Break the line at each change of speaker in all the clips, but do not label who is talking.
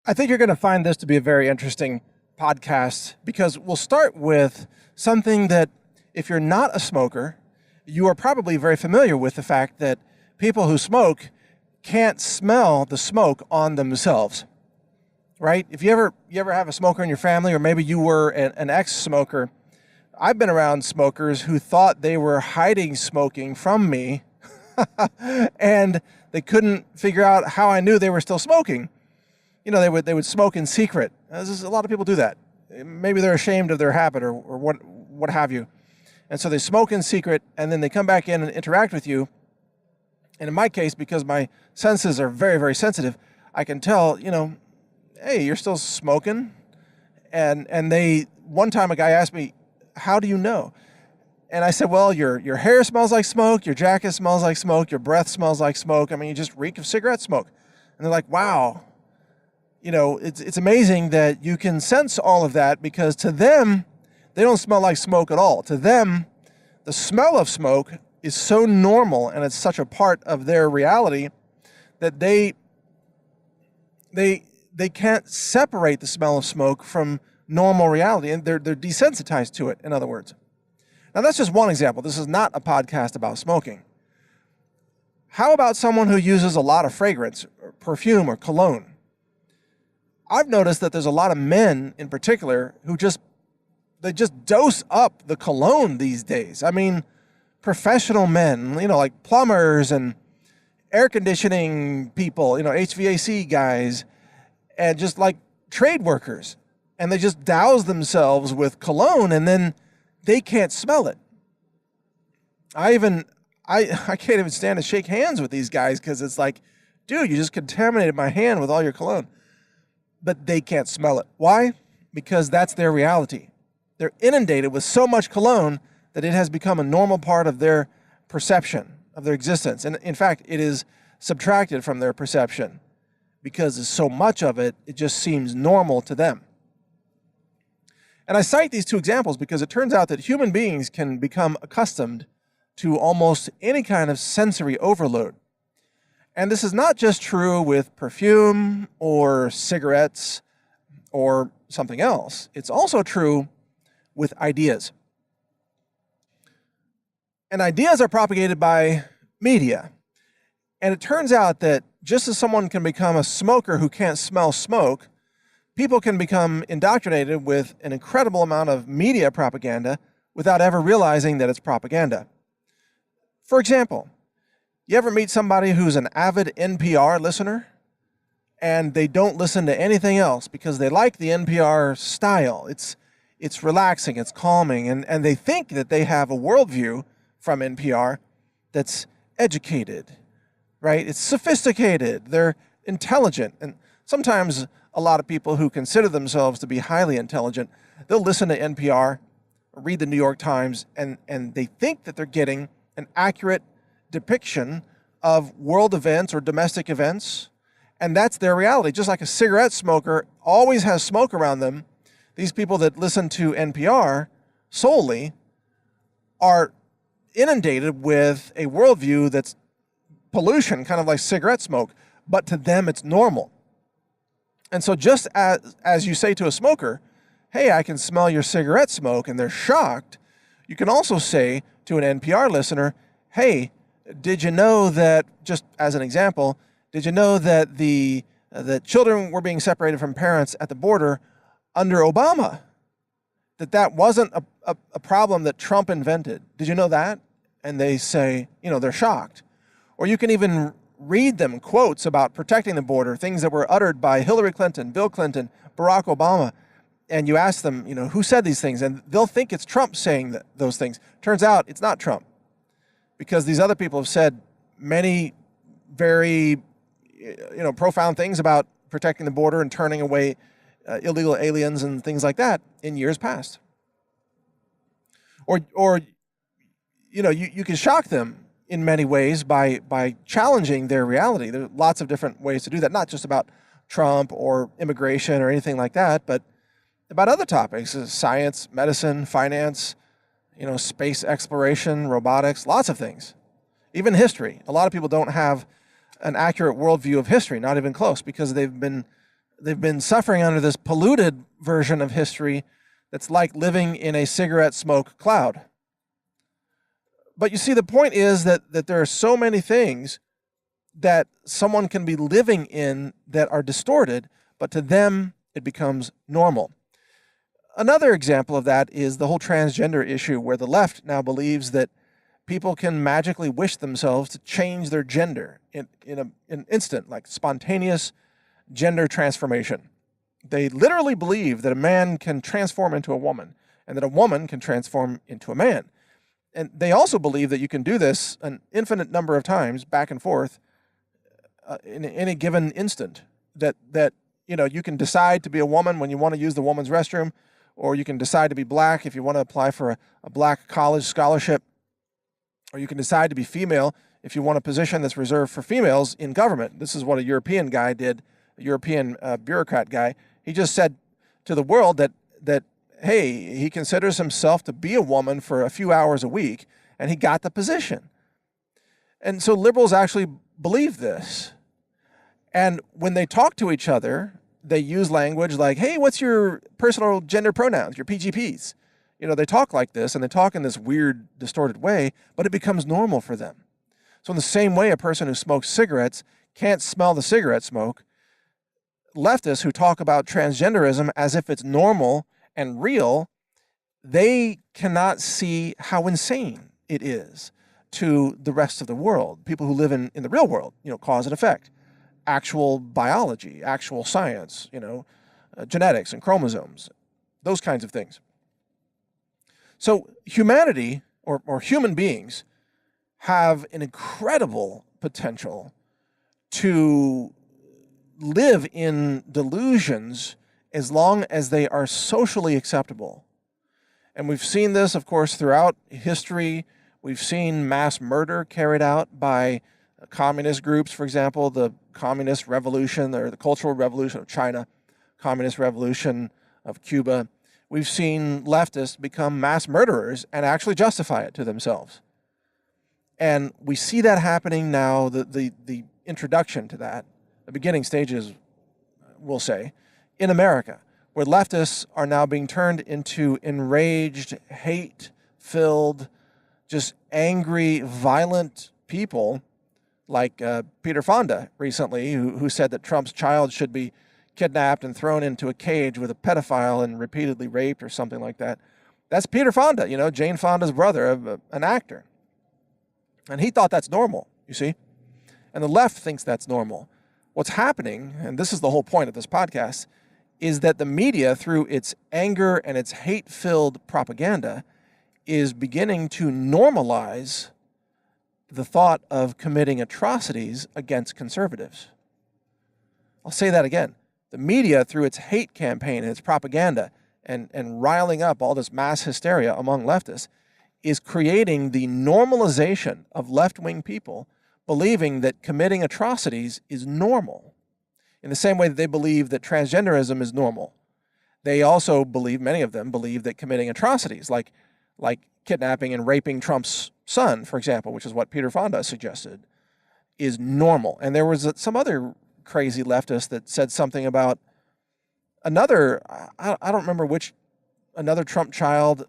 I think you're going to find this to be a very interesting podcast because we'll start with something that, if you're not a smoker, you are probably very familiar with the fact that people who smoke can't smell the smoke on themselves, right? If you ever have a smoker in your family, or maybe you were an ex-smoker, I've been around smokers who thought they were hiding smoking from me, and they couldn't figure out how I knew they were still smoking. You know, they would smoke in secret. A lot of people do that. Maybe they're ashamed of their habit or what have you. And so they smoke in secret, and then they come back in and interact with you. And in my case, because my senses are very, very sensitive, I can tell, hey, you're still smoking. And one time a guy asked me, how do you know? And I said, well, your hair smells like smoke, your jacket smells like smoke, your breath smells like smoke. I mean, you just reek of cigarette smoke. And they're like, wow. It's amazing that you can sense all of that, because to them, they don't smell like smoke at all. To them, the smell of smoke is so normal and it's such a part of their reality that they can't separate the smell of smoke from normal reality, and they're desensitized to it, in other words. Now, that's just one example. This is not a podcast about smoking. How about someone who uses a lot of fragrance, or perfume, or cologne? I've noticed that there's a lot of men in particular who just dose up the cologne these days. I mean, professional men, like plumbers and air conditioning people, HVAC guys, and just like trade workers. And they just douse themselves with cologne, and then they can't smell it. I can't even stand to shake hands with these guys, because it's like, dude, you just contaminated my hand with all your cologne. But they can't smell it. Why? Because that's their reality. They're inundated with so much cologne that it has become a normal part of their perception, of their existence. And in fact, it is subtracted from their perception, because there's so much of it, it just seems normal to them. And I cite these two examples because it turns out that human beings can become accustomed to almost any kind of sensory overload. And this is not just true with perfume or cigarettes or something else. It's also true with ideas. And ideas are propagated by media. And it turns out that just as someone can become a smoker who can't smell smoke, people can become indoctrinated with an incredible amount of media propaganda without ever realizing that it's propaganda. For example, you ever meet somebody who's an avid NPR listener and they don't listen to anything else because they like the NPR style? It's relaxing, it's calming, and they think that they have a worldview from NPR that's educated, right? It's sophisticated, they're intelligent. And sometimes a lot of people who consider themselves to be highly intelligent, they'll listen to NPR, read the New York Times, and they think that they're getting an accurate depiction of world events or domestic events, and that's their reality. Just like a cigarette smoker always has smoke around them, these people that listen to NPR solely are inundated with a worldview that's pollution, kind of like cigarette smoke, but to them it's normal. And so just as you say to a smoker, hey, I can smell your cigarette smoke, and they're shocked, you can also say to an NPR listener, hey, did you know that, just as an example, did you know that that children were being separated from parents at the border under Obama? That wasn't a problem that Trump invented. Did you know that? And they say, they're shocked. Or you can even read them quotes about protecting the border, things that were uttered by Hillary Clinton, Bill Clinton, Barack Obama, and you ask them, who said these things, and they'll think it's Trump saying those things. Turns out it's not Trump, because these other people have said many very, profound things about protecting the border and turning away illegal aliens and things like that in years past. Or you can shock them in many ways by challenging their reality. There are lots of different ways to do that, not just about Trump or immigration or anything like that, but about other topics: science, medicine, finance, space exploration, robotics, lots of things. Even history. A lot of people don't have an accurate worldview of history, not even close, because they've been They've been suffering under this polluted version of history that's like living in a cigarette smoke cloud. But you see, the point is that there are so many things that someone can be living in that are distorted, but to them it becomes normal. Another example of that is the whole transgender issue, where the left now believes that people can magically wish themselves to change their gender in an instant, like spontaneous gender transformation. They literally believe that a man can transform into a woman and that a woman can transform into a man. And they also believe that you can do this an infinite number of times back and forth in any given instant. That you can decide to be a woman when you want to use the woman's restroom, or you can decide to be black if you want to apply for a black college scholarship, or you can decide to be female if you want a position that's reserved for females in government. This is what a European guy did, a European bureaucrat guy. He just said to the world that hey, he considers himself to be a woman for a few hours a week, and he got the position. And so liberals actually believe this. And when they talk to each other, they use language like, hey, what's your personal gender pronouns, your PGPs? They talk like this, and they talk in this weird, distorted way, but it becomes normal for them. So in the same way, a person who smokes cigarettes can't smell the cigarette smoke, leftists who talk about transgenderism as if it's normal and real, they cannot see how insane it is to the rest of the world, people who live in the real world, cause and effect, actual biology, actual science, genetics and chromosomes, those kinds of things. So humanity, or human beings, have an incredible potential to live in delusions as long as they are socially acceptable. And we've seen this, of course, throughout history. We've seen mass murder carried out by communist groups, for example, the Communist Revolution or the Cultural Revolution of China, Communist Revolution of Cuba. We've seen leftists become mass murderers and actually justify it to themselves. And we see that happening now, the introduction to that, the beginning stages, we'll say, in America, where leftists are now being turned into enraged, hate-filled, just angry, violent people like Peter Fonda recently, who said that Trump's child should be kidnapped and thrown into a cage with a pedophile and repeatedly raped or something like that. That's Peter Fonda, Jane Fonda's brother, an actor. And he thought that's normal, you see? And the left thinks that's normal. What's happening, and this is the whole point of this podcast, is that the media, through its anger and its hate-filled propaganda, is beginning to normalize the thought of committing atrocities against conservatives. I'll say that again. The media, through its hate campaign and its propaganda and riling up all this mass hysteria among leftists, is creating the normalization of left-wing people believing that committing atrocities is normal. In the same way that they believe that transgenderism is normal. They also believe, many of them believe, that committing atrocities like kidnapping and raping Trump's son, for example, which is what Peter Fonda suggested, is normal. And there was some other crazy leftist that said something about another, I don't remember which, another Trump child,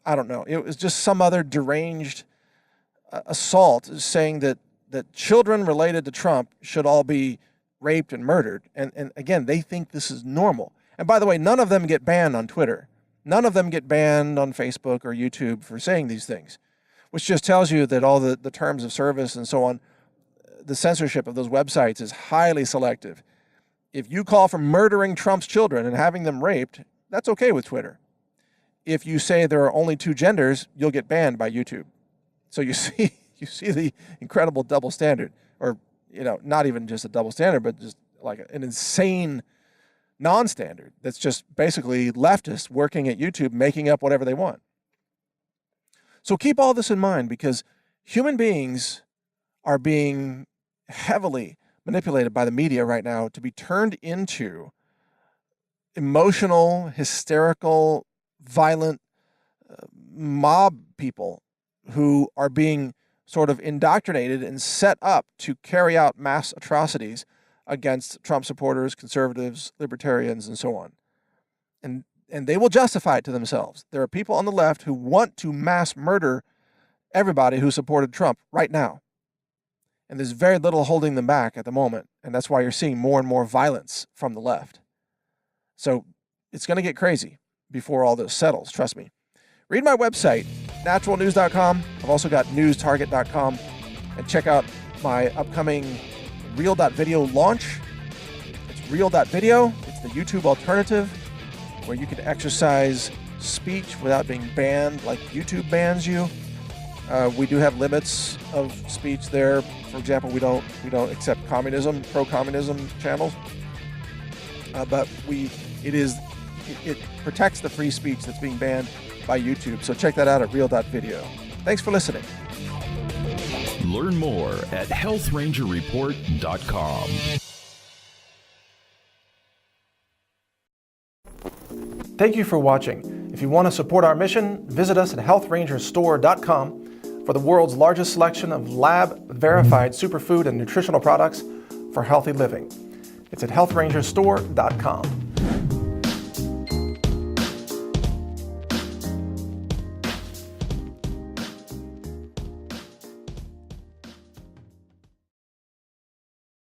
I don't know. It was just some other deranged assault saying that children related to Trump should all be raped and murdered. And again, they think this is normal. And by the way, none of them get banned on Twitter. None of them get banned on Facebook or YouTube for saying these things, which just tells you that all the terms of service and so on, the censorship of those websites is highly selective. If you call for murdering Trump's children and having them raped, that's okay with Twitter. If you say there are only two genders, you'll get banned by YouTube. So you see the incredible double standard, or not even just a double standard, but just like an insane non-standard that's just basically leftists working at YouTube making up whatever they want. So keep all this in mind, because human beings are being heavily manipulated by the media right now to be turned into emotional, hysterical, violent mob people who are being sort of indoctrinated and set up to carry out mass atrocities against Trump supporters, conservatives, libertarians, and so on. And they will justify it to themselves. There are people on the left who want to mass murder everybody who supported Trump right now. And there's very little holding them back at the moment. And that's why you're seeing more and more violence from the left. So it's going to get crazy before all this settles, trust me. Read my website, naturalnews.com. I've also got newstarget.com. And check out my upcoming Real.video launch. It's Real.video. It's the YouTube alternative where you can exercise speech without being banned like YouTube bans you. We do have limits of speech there. For example, we don't accept communism, pro-communism channels. But it protects the free speech that's being banned by YouTube. So check that out at Real.video. Thanks for listening.
Learn more at healthrangerreport.com.
Thank you for watching. If you want to support our mission, visit us at healthrangerstore.com for the world's largest selection of lab-verified superfood and nutritional products for healthy living. It's at healthrangerstore.com.